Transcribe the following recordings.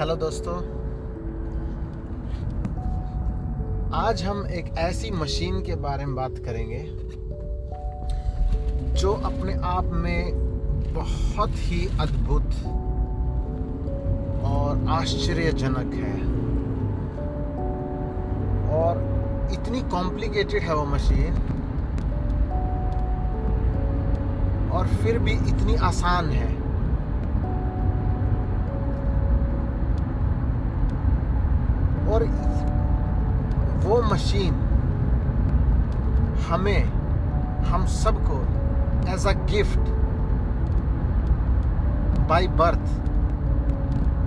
Hello दोस्तों, आज हम एक ऐसी मशीन के बारे में बात करेंगे जो अपने आप में बहुत ही अद्भुत और आश्चर्यजनक है और इतनी कॉम्प्लिकेटेड है वो मशीन और फिर भी इतनी आसान है। और वो मशीन हम सबको as a gift by birth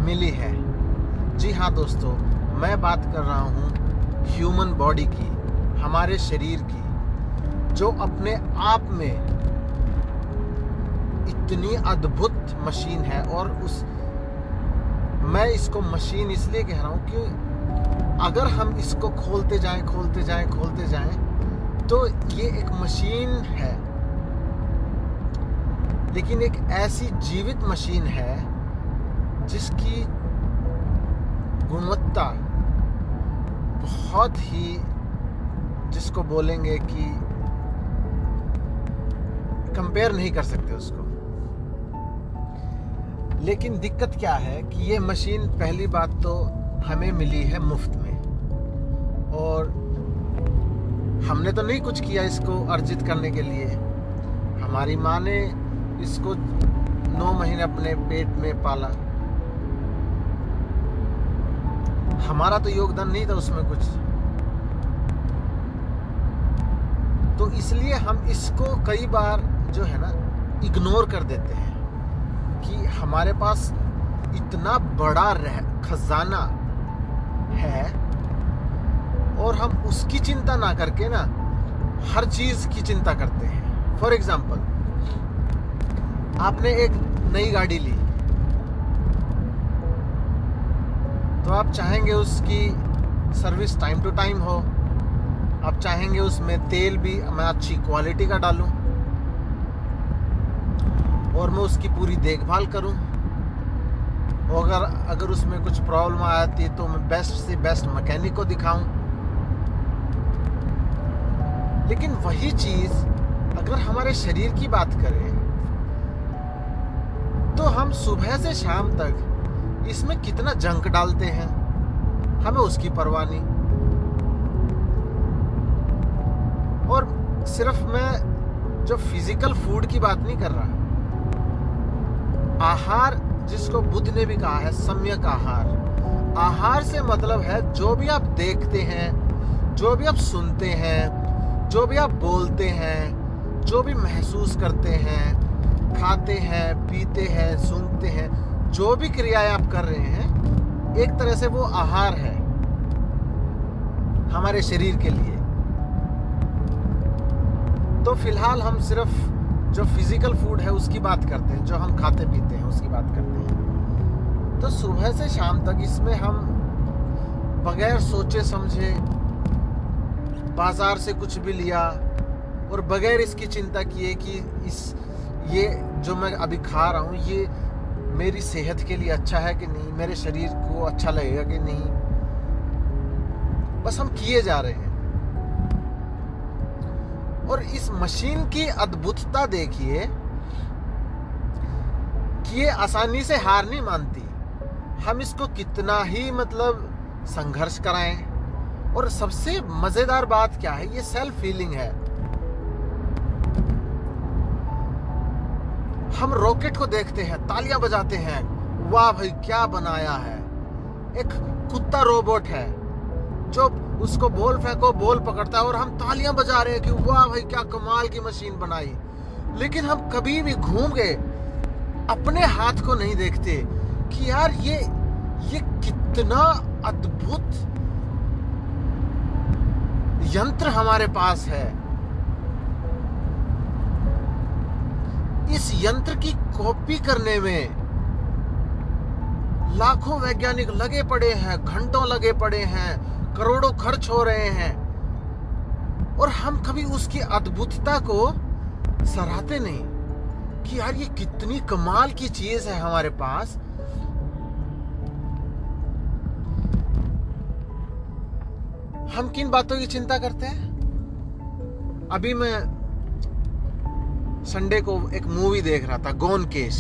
मिली है। जी हाँ दोस्तों, मैं बात कर रहा हूँ ह्यूमन बॉडी की, हमारे शरीर की, जो अपने आप में इतनी अद्भुत मशीन है। और मैं इसको मशीन इसलिए कह रहा हूँ कि अगर हम इसको खोलते जाएं तो ये एक मशीन है, लेकिन एक ऐसी जीवित मशीन है जिसकी गुणवत्ता बहुत ही, जिसको बोलेंगे कि कंपेयर नहीं कर सकते उसको। लेकिन दिक्कत क्या है कि ये मशीन पहली बात तो हमें मिली है मुफ्त में, और हमने तो नहीं कुछ किया इसको अर्जित करने के लिए। हमारी माँ ने इसको 9 महीने अपने पेट में पाला, हमारा तो योगदान नहीं था उसमें कुछ। तो इसलिए हम इसको कई बार जो है ना इग्नोर कर देते हैं कि हमारे पास इतना बड़ा खजाना है और हम उसकी चिंता ना करके ना हर चीज की चिंता करते हैं। फॉर एग्जाम्पल, आपने एक नई गाड़ी ली तो आप चाहेंगे उसकी सर्विस टाइम टू टाइम हो, आप चाहेंगे उसमें तेल भी मैं अच्छी क्वालिटी का डालूं और मैं उसकी पूरी देखभाल करूं, और अगर उसमें कुछ प्रॉब्लम आती है तो मैं बेस्ट से बेस्ट मैकेनिक को दिखाऊं। लेकिन वही चीज अगर हमारे शरीर की बात करें तो हम सुबह से शाम तक इसमें कितना जंक डालते हैं, हमें उसकी परवाह नहीं। और सिर्फ मैं जो फिजिकल फूड की बात नहीं कर रहा, आहार जिसको बुद्ध ने भी कहा है सम्यक आहार। आहार से मतलब है जो भी आप देखते हैं, जो भी आप सुनते हैं, जो भी आप बोलते हैं, जो भी महसूस करते हैं, खाते हैं, पीते हैं, सूंघते हैं, जो भी क्रियाएं आप कर रहे हैं, एक तरह से वो आहार है हमारे शरीर के लिए। तो फिलहाल हम सिर्फ जो फिजिकल फूड है उसकी बात करते हैं, जो हम खाते पीते हैं उसकी बात करते हैं। तो सुबह से शाम तक इसमें हम बगैर सोचे समझे बाजार से कुछ भी लिया और बगैर इसकी चिंता किए कि ये जो मैं अभी खा रहा हूँ ये मेरी सेहत के लिए अच्छा है कि नहीं, मेरे शरीर को अच्छा लगेगा कि नहीं, बस हम किए जा रहे हैं। और इस मशीन की अद्भुतता देखिए कि ये आसानी से हार नहीं मानती। हम इसको कितना ही संघर्ष कराएं, और सबसे मजेदार बात क्या है, ये सेल्फ हीलिंग है। हम रॉकेट को देखते हैं, तालियां बजाते हैं, वाह भाई क्या बनाया है। एक कुत्ता रोबोट है जो उसको बॉल फेंको बॉल पकड़ता है और हम तालियां बजा रहे हैं कि वाह भाई क्या कमाल की मशीन बनाई। लेकिन हम कभी भी घूम गए अपने हाथ को नहीं देखते कि यार ये कितना अद्भुत यंत्र हमारे पास है। इस यंत्र की कॉपी करने में लाखों वैज्ञानिक लगे पड़े हैं, घंटों लगे पड़े हैं, करोड़ों खर्च हो रहे हैं, और हम कभी उसकी अद्भुतता को सराहते नहीं कि यार ये कितनी कमाल की चीज है हमारे पास। हम किन बातों की चिंता करते हैं? अभी मैं संडे को एक मूवी देख रहा था, गॉन केस।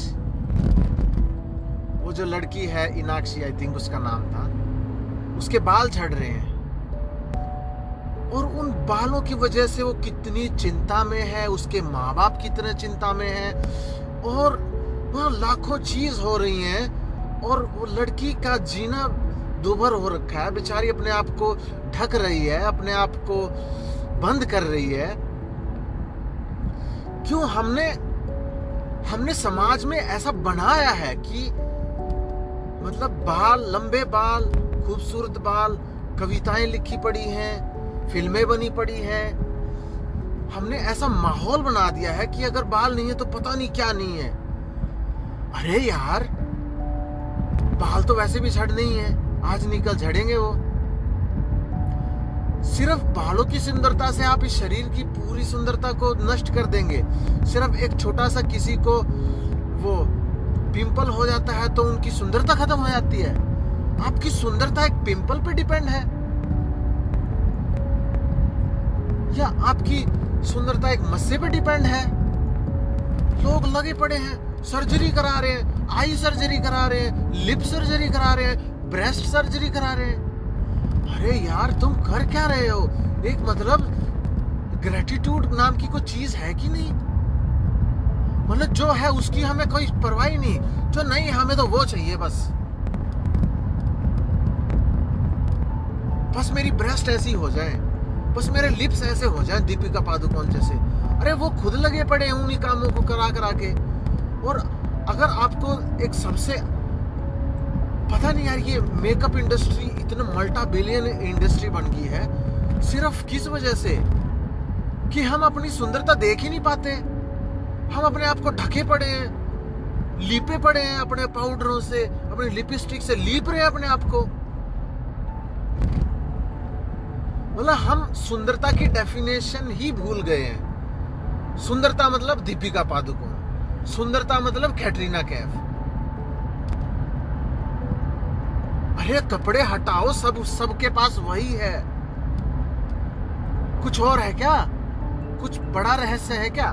वो जो लड़की है इनाक्षी, आई थिंक उसका नाम था, उसके बाल झड़ रहे हैं और उन बालों की वजह से वो कितनी चिंता में है, उसके माँ बाप कितने चिंता में है और वहाँ लाखों चीज हो रही हैं और वो लड़की का जीना दूभर हो रखा है। बेचारी अपने आप को ढक रही है, अपने आप को बंद कर रही है। क्यों हमने समाज में ऐसा बनाया है कि मतलब बाल, लंबे बाल, खूबसूरत बाल, कविताएं लिखी पड़ी हैं, फिल्में बनी पड़ी हैं। हमने ऐसा माहौल बना दिया है कि अगर बाल नहीं है तो पता नहीं क्या नहीं है। अरे यार, बाल तो वैसे भी झड़ नहीं है, आज नहीं कल झड़ेंगे वो। सिर्फ बालों की सुंदरता से आप इस शरीर की पूरी सुंदरता को नष्ट कर देंगे। सिर्फ एक छोटा सा किसी को वो पिंपल हो जाता है तो उनकी सुंदरता खत्म हो जाती है। आपकी सुंदरता एक पिंपल पे डिपेंड है या आपकी सुंदरता एक मस्से पे डिपेंड है? लोग लगे पड़े हैं, सर्जरी करा रहे हैं, आई सर्जरी करा रहे हैं, लिप सर्जरी करा रहे हैं, ब्रेस्ट सर्जरी करा रहे हैं। अरे यार, तुम कर क्या रहे हो? एक मतलब ग्रेटिट्यूड नाम की कोई चीज है कि नहीं? मतलब जो है उसकी हमें कोई परवाह ही नहीं, जो नहीं हमें तो वो चाहिए बस मेरी ब्रेस्ट ऐसी हो जाए, बस मेरे लिप्स ऐसे हो जाए दीपिका पादुकोण जैसे। अरे वो खुद लगे पड़े हैं उन्हीं कामों को करा के। और अगर आपको एक सबसे पता नहीं यार, ये मेकअप इंडस्ट्री इतना मल्टी बिलियन इंडस्ट्री बन गई है सिर्फ किस वजह से कि हम अपनी सुंदरता देख ही नहीं पाते। हम अपने आप को ढके पड़े हैं, लीपे पड़े हैं अपने पाउडरों से, अपनी लिपस्टिक से लीप रहे हैं अपने आप को। मतलब हम सुंदरता की डेफिनेशन ही भूल गए हैं। सुंदरता मतलब दीपिका पादुकोण, सुंदरता मतलब कैटरीना कैफ। अरे कपड़े हटाओ, सबके पास वही है। कुछ और है क्या? कुछ बड़ा रहस्य है क्या?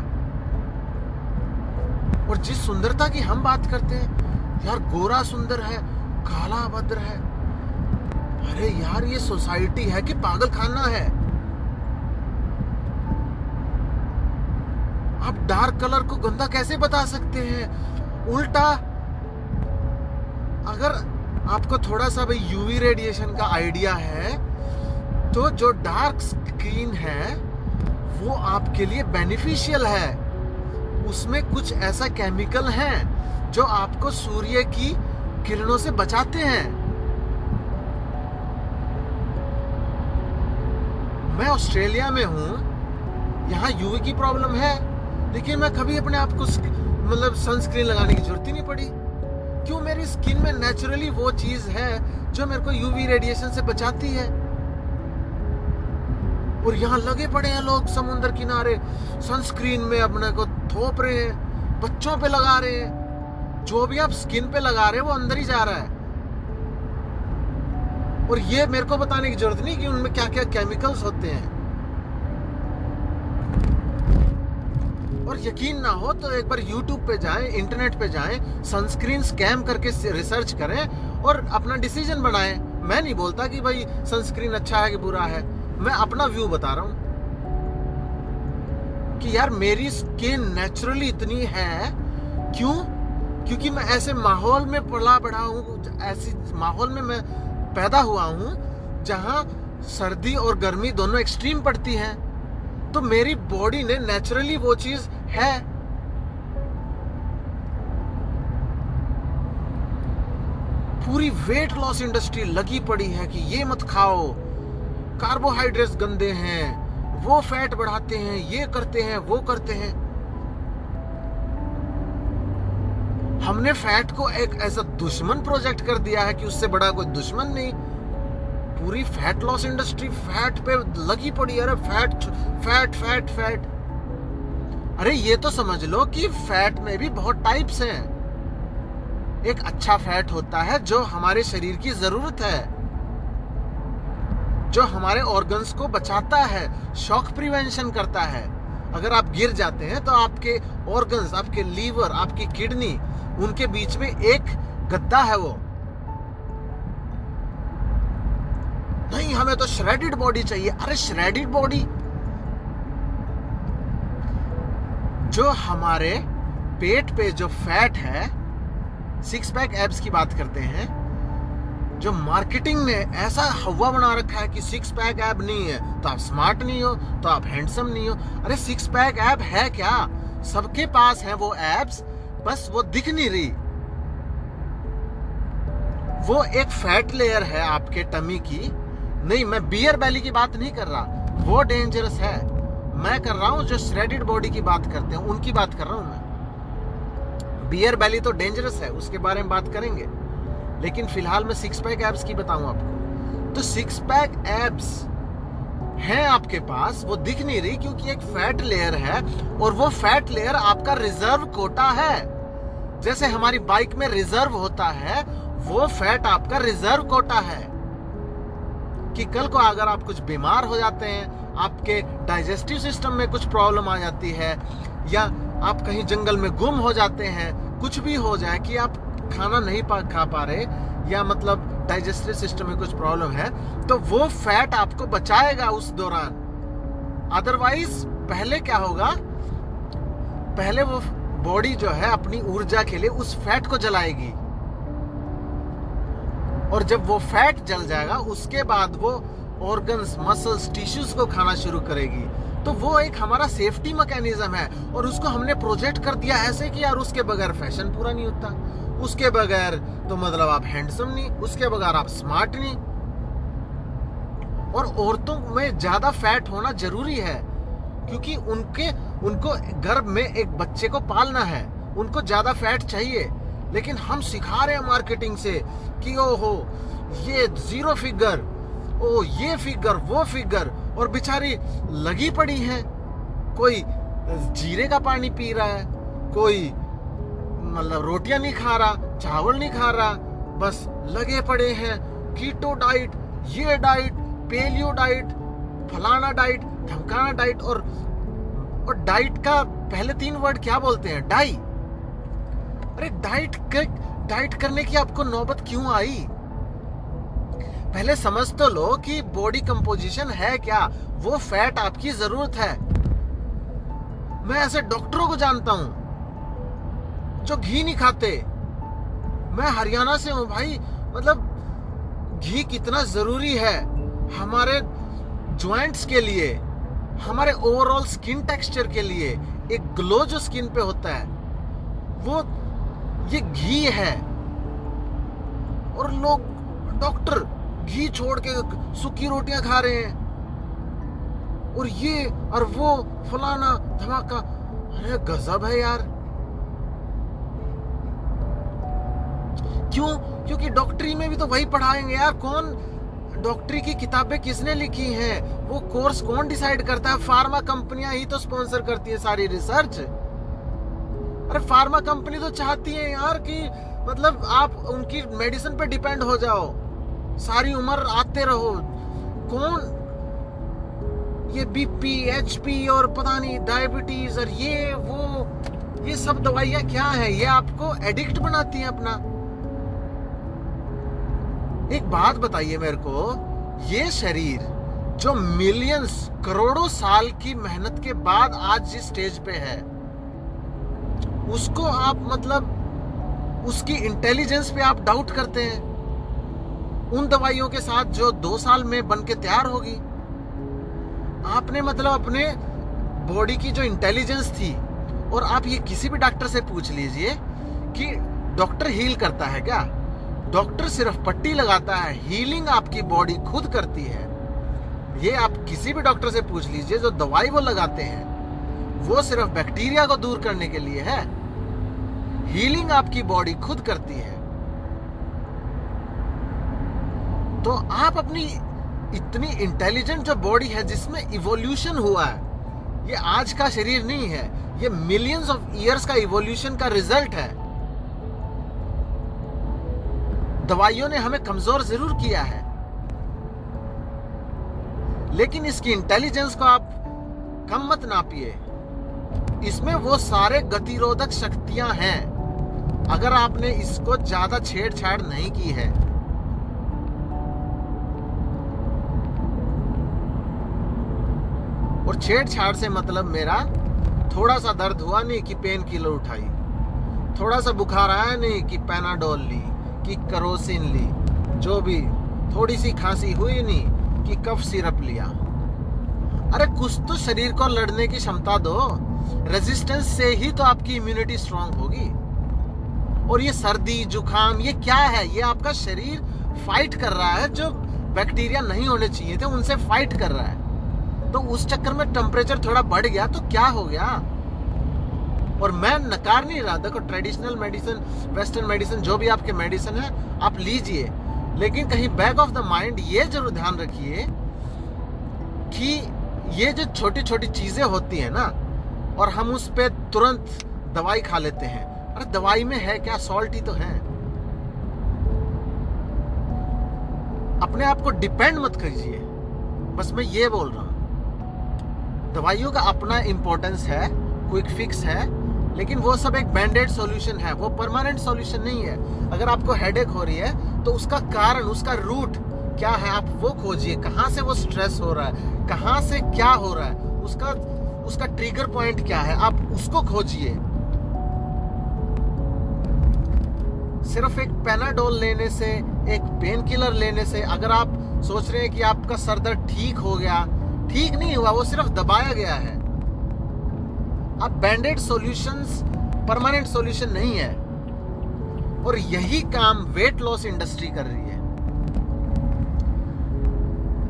और जिस सुंदरता की हम बात करते हैं, यार गोरा सुंदर है, काला भद्र है। अरे यार, ये सोसाइटी है कि पागल खाना है? आप डार्क कलर को गंदा कैसे बता सकते हैं? उल्टा, अगर आपको थोड़ा सा भाई यूवी रेडिएशन का आइडिया है तो जो डार्क स्किन है वो आपके लिए बेनिफिशियल है। उसमें कुछ ऐसा केमिकल है जो आपको सूर्य की किरणों से बचाते हैं। मैं ऑस्ट्रेलिया में हूं, यहाँ यूवी की प्रॉब्लम है, लेकिन मैं कभी अपने आप को मतलब सनस्क्रीन लगाने की जरूरत ही नहीं पड़ी। क्यों? मेरी स्किन में नेचुरली वो चीज है जो मेरे को यूवी रेडिएशन से बचाती है। और यहाँ लगे पड़े हैं लोग समुद्र किनारे सनस्क्रीन में अपने को थोप रहे हैं, बच्चों पे लगा रहे हैं। जो भी आप स्किन पे लगा रहे हैं वो अंदर ही जा रहा है। और ये मेरे को बताने की जरूरत नहीं कि उनमें क्या क्या केमिकल्स होते हैं। और यकीन ना हो तो एक बार YouTube पे जाएं, इंटरनेट पे जाएं, सनस्क्रीन स्कैम करके रिसर्च करें और अपना डिसीजन बनाएं। मैं नहीं बोलता कि भाई सनस्क्रीन अच्छा है कि बुरा है, मैं अपना व्यू बता रहा हूं कि यार मेरी स्किन नेचुरली इतनी है। क्यों? क्योंकि मैं ऐसे माहौल में पला बढ़ा हूं, ऐसी माहौल में मैं पैदा हुआ हूं जहां सर्दी और गर्मी दोनों एक्सट्रीम पड़ती हैं। तो मेरी बॉडी ने नेचुरली वो चीज है। पूरी वेट लॉस इंडस्ट्री लगी पड़ी है कि ये मत खाओ, कार्बोहाइड्रेट्स गंदे हैं, वो फैट बढ़ाते हैं, ये करते हैं, वो करते हैं। हमने फैट को एक ऐसा दुश्मन प्रोजेक्ट कर दिया है कि उससे बड़ा कोई दुश्मन नहीं। पूरी फैट लॉस इंडस्ट्री फैट पे लगी पड़ी है। अरे फैट फैट फैट फैट। अरे ये तो समझ लो कि फैट में भी बहुत टाइप्स हैं। एक अच्छा फैट होता है जो हमारे शरीर की जरूरत है, जो हमारे ऑर्गन्स को बचाता है, शॉक प्रिवेंशन करता है। अगर आप गिर जाते हैं तो आपके ऑर्गन्स, आपके लीवर, आपकी किडनी, उनके बीच में एक गद्दा है वो। नहीं, हमें तो श्रेडिड बॉडी चाहिए। अरे श्रेडिड बॉडी, जो हमारे पेट पे जो फैट है, सिक्स पैक एब्स की बात करते हैं, जो मार्केटिंग ने ऐसा हवा बना रखा है कि सिक्स पैक एब नहीं है तो आप स्मार्ट नहीं हो, तो आप हैंडसम नहीं हो। अरे सिक्स पैक एब है क्या? सबके पास है वो एब्स, बस वो दिख नहीं रही। वो एक फैट लेयर है आपके टमी की। नहीं, मैं बियर बैली की बात नहीं कर रहा, वो डेंजरस है। मैं कर रहा हूं जो श्रेडिड बॉडी की बात करते हैं उनकी बात कर रहा हूं मैं। बियर बैली तो डेंजरस है, उसके बारे में बात करेंगे, लेकिन फिलहाल मैं सिक्स पैक एब्स की बताऊं आपको। तो सिक्स पैक एब्स हैं आपके पास, वो दिख नहीं रही क्योंकि एक फैट लेयर है, और वो फैट लेयर आपका रिजर्व कोटा है। जैसे हमारी बाइक में रिजर्व होता है, वो फैट आपका रिजर्व कोटा है कि कल को अगर आप कुछ बीमार हो जाते हैं, आपके डाइजेस्टिव सिस्टम में कुछ प्रॉब्लम आ जाती है, या आप कहीं जंगल में गुम हो जाते हैं, कुछ भी हो जाए कि आप खाना नहीं खा पा रहे, या मतलब डाइजेस्टिव सिस्टम में कुछ प्रॉब्लम है, तो वो फैट आपको बचाएगा उस दौरान। अदरवाइज पहले क्या होगा, पहले वो बॉडी जो है अपनी ऊर्जा के लिए उस फैट को जलाएगी, और जब वो फैट जल जाएगा उसके बाद वो ऑर्गन्स, मसल्स, टिश्यूज को खाना शुरू करेगी। तो वो एक हमारा सेफ्टी मैकेनिज्म है, और उसको हमने प्रोजेक्ट कर दिया ऐसे कि यार उसके बगैर फैशन पूरा नहीं होता, उसके बगैर तो मतलब आप हैंडसम नहीं, उसके बगैर आप स्मार्ट नहीं। और औरतों में ज्यादा फैट होना जरूरी है क्योंकि उनको गर्भ में एक बच्चे को पालना है, उनको ज्यादा फैट चाहिए। लेकिन हम सिखा रहे हैं मार्केटिंग से कि ओहो ये जीरो फिगर, ओ ये फिगर, वो फिगर, और बेचारी लगी पड़ी है। कोई जीरे का पानी पी रहा है, कोई मतलब रोटियां नहीं खा रहा, चावल नहीं खा रहा, बस लगे पड़े हैं कीटो डाइट, ये डाइट, पेलियो डाइट, फलाना डाइट, धमकाना डाइट। और डाइट का पहले 3 वर्ड क्या बोलते हैं? डाई। अरे डाइट करने की आपको नौबत क्यों आई? पहले समझ तो लो कि बॉडी कंपोजिशन है क्या, वो फैट आपकी जरूरत है। मैं ऐसे डॉक्टरों को जानता हूं जो घी नहीं खाते। मैं हरियाणा से हूं भाई, मतलब घी कितना जरूरी है हमारे जॉइंट्स के लिए, हमारे ओवरऑल स्किन टेक्सचर के लिए। एक ग्लो जो स्किन पे होता है वो ये घी है। और लोग, डॉक्टर घी छोड़ के सूखी रोटियां खा रहे हैं, और ये और वो फलाना धमाका। अरे गजब है यार। क्यों? क्योंकि डॉक्टरी में भी तो वही पढ़ाएंगे यार। कौन डॉक्टरी की किताबें किसने लिखी हैं? वो कोर्स कौन डिसाइड करता है? फार्मा कंपनियां ही तो स्पॉन्सर करती है सारी रिसर्च। अरे फार्मा कंपनी तो चाहती है यार कि मतलब आप उनकी मेडिसिन पे डिपेंड हो जाओ, सारी उम्र आते रहो। कौन ये बीपी, एचपी और पता नहीं डायबिटीज और ये वो, ये सब दवाइयां क्या है? ये आपको एडिक्ट बनाती हैं अपना। एक बात बताइए मेरे को, ये शरीर जो मिलियंस, करोड़ों साल की मेहनत के बाद आज जिस स्टेज पे है, उसको आप मतलब उसकी इंटेलिजेंस पे आप डाउट करते हैं उन दवाइयों के साथ जो 2 साल में बन के तैयार होगी। आपने मतलब अपने बॉडी की जो इंटेलिजेंस थी, और आप ये किसी भी डॉक्टर से पूछ लीजिए कि डॉक्टर हील करता है क्या? डॉक्टर सिर्फ पट्टी लगाता है, हीलिंग आपकी बॉडी खुद करती है। ये आप किसी भी डॉक्टर से पूछ लीजिए, जो दवाई वो लगाते हैं वो सिर्फ बैक्टीरिया को दूर करने के लिए है। हीलिंग आपकी बॉडी खुद करती है। तो आप अपनी इतनी इंटेलिजेंट जो बॉडी है, जिसमें इवोल्यूशन हुआ है, ये आज का शरीर नहीं है, ये मिलियंस ऑफ ईयर्स का इवोल्यूशन का रिजल्ट है। दवाइयों ने हमें कमजोर जरूर किया है, लेकिन इसकी इंटेलिजेंस को आप कम मत नापिए। इसमें वो सारे गतिरोधक शक्तियां हैं, अगर आपने इसको ज्यादा छेड़छाड़ नहीं की है। और छेड़छाड़ से मतलब मेरा थोड़ा सा दर्द हुआ नहीं कि पेन किलर उठाई, थोड़ा सा बुखार आया नहीं कि पैनाडोल ली, कि करोसिन ली, जो भी थोड़ी सी खांसी हुई नहीं कि कफ सिरप लिया। अरे कुछ तो शरीर को लड़ने की क्षमता दो। रेजिस्टेंस से ही तो आपकी इम्यूनिटी स्ट्रांग होगी। और ये सर्दी जुकाम ये क्या है? ये आपका शरीर फाइट कर रहा है, जो बैक्टीरिया नहीं होने चाहिए थे उनसे फाइट कर रहा है। तो उस चक्कर में टेम्परेचर थोड़ा बढ़ गया तो क्या हो गया? और मैं नकार नहीं रहा, देखो ट्रेडिशनल मेडिसिन, वेस्टर्न मेडिसिन, जो भी आपके मेडिसिन है आप लीजिए, लेकिन कहीं बैक ऑफ द माइंड ये जरूर ध्यान रखिए कि ये जो छोटी छोटी चीजें होती है ना, और हम उस पे तुरंत दवाई खा लेते हैं। अरे दवाई में है क्या? सॉल्ट ही तो है। अपने आप को डिपेंड मत कीजिए, बस मैं ये बोल रहा हूं। दवाइयों का अपना इंपॉर्टेंस है, क्विक फिक्स है, लेकिन वो सब एक बैंडेड सॉल्यूशन है, वो परमानेंट सॉल्यूशन नहीं है। अगर आपको हेडेक हो रही है तो उसका कारण, उसका रूट क्या है, आप वो खोजिए। कहां से वो स्ट्रेस हो रहा है, कहां से क्या हो रहा है, उसका ट्रिगर पॉइंट क्या है, आप उसको खोजिए। सिर्फ एक पैनाडोल लेने से, एक पेन किलर लेने से, अगर आप सोच रहे हैं कि आपका सर दर्द ठीक हो गया, ठीक नहीं हुआ, वो सिर्फ दबाया गया है। अब बैंडेड सॉल्यूशंस परमानेंट सॉल्यूशन नहीं है। और यही काम वेट लॉस इंडस्ट्री कर रही है,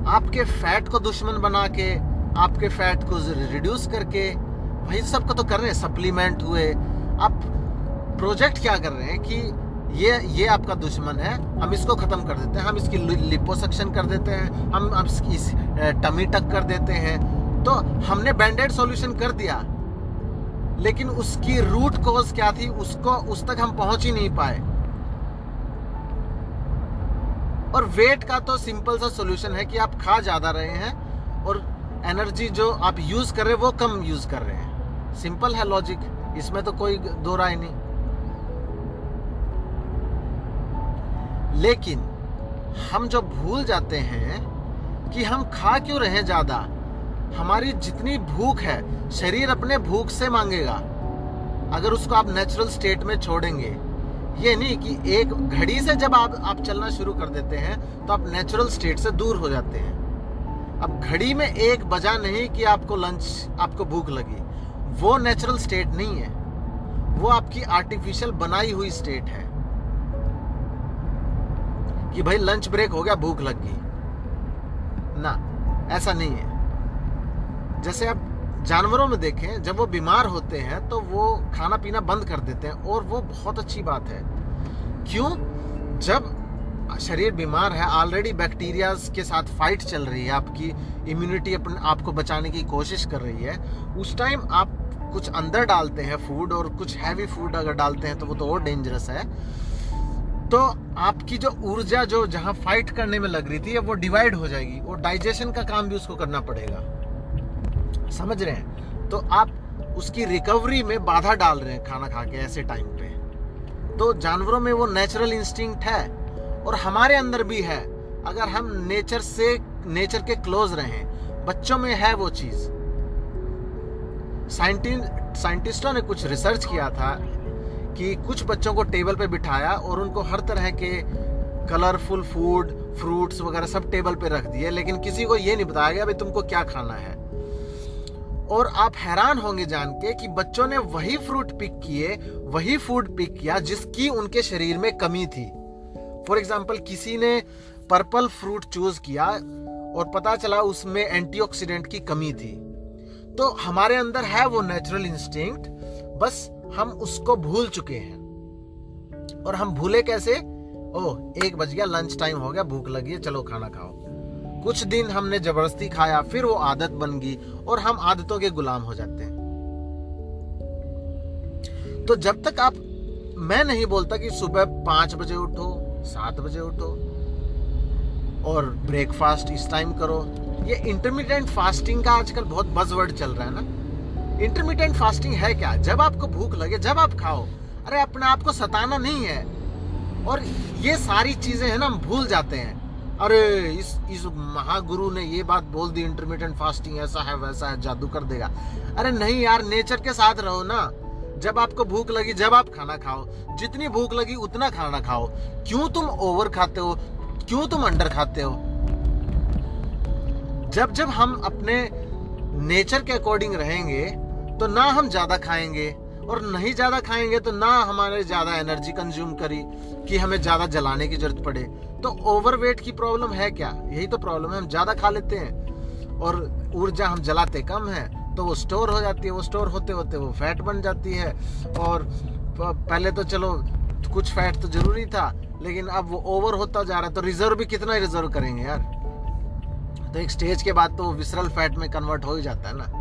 आपके फैट को दुश्मन बना के, आपके फैट को रिड्यूस करके, वही सब को तो कर रहे हैं। सप्लीमेंट हुए, आप प्रोजेक्ट क्या कर रहे हैं कि ये आपका दुश्मन है, हम इसको खत्म कर देते हैं, हम इसकी लिपोसक्शन कर देते हैं, हम इसकी टमी टक कर देते हैं। तो हमने बैंडेड सॉल्यूशन कर दिया, लेकिन उसकी रूट कॉज क्या थी, उस तक हम पहुंच ही नहीं पाए। और वेट का तो सिंपल सा सॉल्यूशन है कि आप खा ज्यादा रहे हैं और एनर्जी जो आप यूज कर रहे हैं वो कम यूज कर रहे हैं। सिंपल है लॉजिक, इसमें तो कोई दो राय नहीं। लेकिन हम जो भूल जाते हैं कि हम खा क्यों रहे ज्यादा। हमारी जितनी भूख है, शरीर अपने भूख से मांगेगा, अगर उसको आप नेचुरल स्टेट में छोड़ेंगे। ये नहीं कि एक घड़ी से जब आप चलना शुरू कर देते हैं तो आप नेचुरल स्टेट से दूर हो जाते हैं। अब घड़ी में 1 बजा नहीं कि आपको भूख लगी, वो नेचुरल स्टेट नहीं है, वो आपकी आर्टिफिशियल बनाई हुई स्टेट है कि भाई लंच ब्रेक हो गया, भूख लग गई ना। ऐसा नहीं है। जैसे आप जानवरों में देखें, जब वो बीमार होते हैं तो वो खाना पीना बंद कर देते हैं, और वो बहुत अच्छी बात है। क्यों? जब शरीर बीमार है, ऑलरेडी बैक्टीरिया के साथ फाइट चल रही है, आपकी इम्यूनिटी अपने आप को बचाने की कोशिश कर रही है, उस टाइम आप कुछ अंदर डालते हैं फूड, और कुछ हैवी फूड अगर डालते हैं तो वो तो और डेंजरस है। तो आपकी जो ऊर्जा जो जहां फाइट करने में लग रही थी, वो डिवाइड हो जाएगी, और डाइजेशन का काम भी उसको करना पड़ेगा। समझ रहे हैं? तो आप उसकी रिकवरी में बाधा डाल रहे हैं खाना खा के ऐसे टाइम पे। तो जानवरों में वो नेचुरल इंस्टिंक्ट है, और हमारे अंदर भी है। अगर हम नेचर के क्लोज रहें, बच्चों में है वो चीज। साइंटिस्टों ने कुछ रिसर्च किया था कि कुछ बच्चों को टेबल पे बिठाया और उनको हर तरह के कलरफुल फूड, फ्रूट्स वगैरह सब टेबल पे रख दिए, लेकिन किसी को ये नहीं बताया गया भाई तुमको क्या खाना है। और आप हैरान होंगे जान के कि बच्चों ने वही फ्रूट पिक किए, वही फूड पिक किया जिसकी उनके शरीर में कमी थी। फॉर एग्जाम्पल, किसी ने पर्पल फ्रूट चूज किया और पता चला उसमें एंटीऑक्सीडेंट की कमी थी। तो हमारे अंदर है वो नेचुरल इंस्टिंक्ट, बस हम उसको भूल चुके हैं। और हम भूले कैसे? 1 बज गया, लंच टाइम हो गया, भूख लगी है, चलो खाना खाओ। कुछ दिन हमने जबरदस्ती खाया, फिर वो आदत बन गई, और हम आदतों के गुलाम हो जाते हैं। तो जब तक मैं नहीं बोलता कि सुबह 5 बजे उठो, 7 बजे उठो और ब्रेकफास्ट इस टाइम करो, ये इंटरमिटेंट फास्टिंग का आजकल बहुत बज़वर्ड चल रहा है ना। इंटरमिटेंट फास्टिंग है क्या? जब आपको भूख लगे जब आप खाओ। अरे अपने आप को सताना नहीं है। और ये सारी चीजें है ना, हम भूल जाते हैं। अरे इस महागुरु ने ये बात बोल दी, इंटरमिटेंट फास्टिंग ऐसा है वैसा है, जादू कर देगा। अरे नहीं यार, नेचर के साथ रहो ना। जब आपको भूख लगी जब आप खाना खाओ, जितनी भूख लगी उतना खाना खाओ। क्यों तुम ओवर खाते हो? क्यों तुम अंडर खाते हो? जब जब हम अपने नेचर के अकॉर्डिंग रहेंगे तो ना हम ज्यादा खाएंगे, और नहीं ज्यादा खाएंगे तो ना हमारे ज्यादा एनर्जी कंज्यूम करी कि हमें ज्यादा जलाने की जरूरत पड़े। तो ओवरवेट की प्रॉब्लम है क्या? यही तो प्रॉब्लम है, हम ज्यादा खा लेते हैं और ऊर्जा हम जलाते कम है, तो वो स्टोर हो जाती है। वो स्टोर होते होते वो फैट बन जाती है। और पहले तो चलो कुछ फैट तो जरूरी था, लेकिन अब वो ओवर होता जा रहा है। तो रिजर्व भी कितना रिजर्व करेंगे यार? तो एक स्टेज के बाद तो वो विसरल फैट में कन्वर्ट हो ही जाता है ना।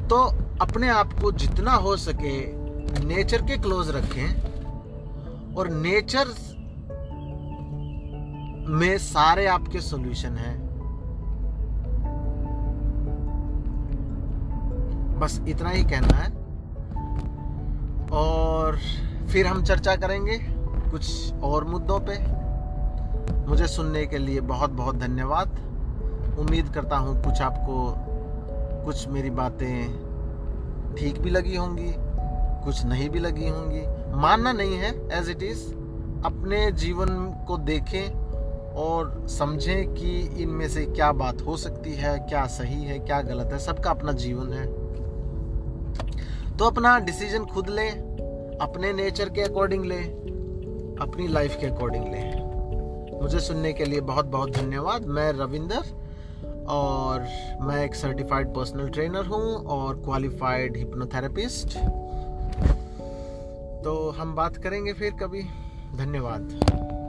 तो अपने आप को जितना हो सके नेचर के क्लोज रखें, और नेचर में सारे आपके सॉल्यूशन हैं। बस इतना ही कहना है, और फिर हम चर्चा करेंगे कुछ और मुद्दों पे। मुझे सुनने के लिए बहुत बहुत धन्यवाद। उम्मीद करता हूँ कुछ मेरी बातें ठीक भी लगी होंगी, कुछ नहीं भी लगी होंगी। मानना नहीं है, एज इट इज। अपने जीवन को देखें और समझें कि इनमें से क्या बात हो सकती है, क्या सही है, क्या गलत है। सबका अपना जीवन है, तो अपना डिसीजन खुद ले, अपने नेचर के अकॉर्डिंग ले, अपनी लाइफ के अकॉर्डिंग ले। मुझे सुनने के लिए बहुत बहुत धन्यवाद। मैं रविंदर, और मैं एक सर्टिफाइड पर्सनल ट्रेनर हूँ और क्वालिफाइड हिप्नोथेरेपिस्ट। तो हम बात करेंगे फिर कभी। धन्यवाद।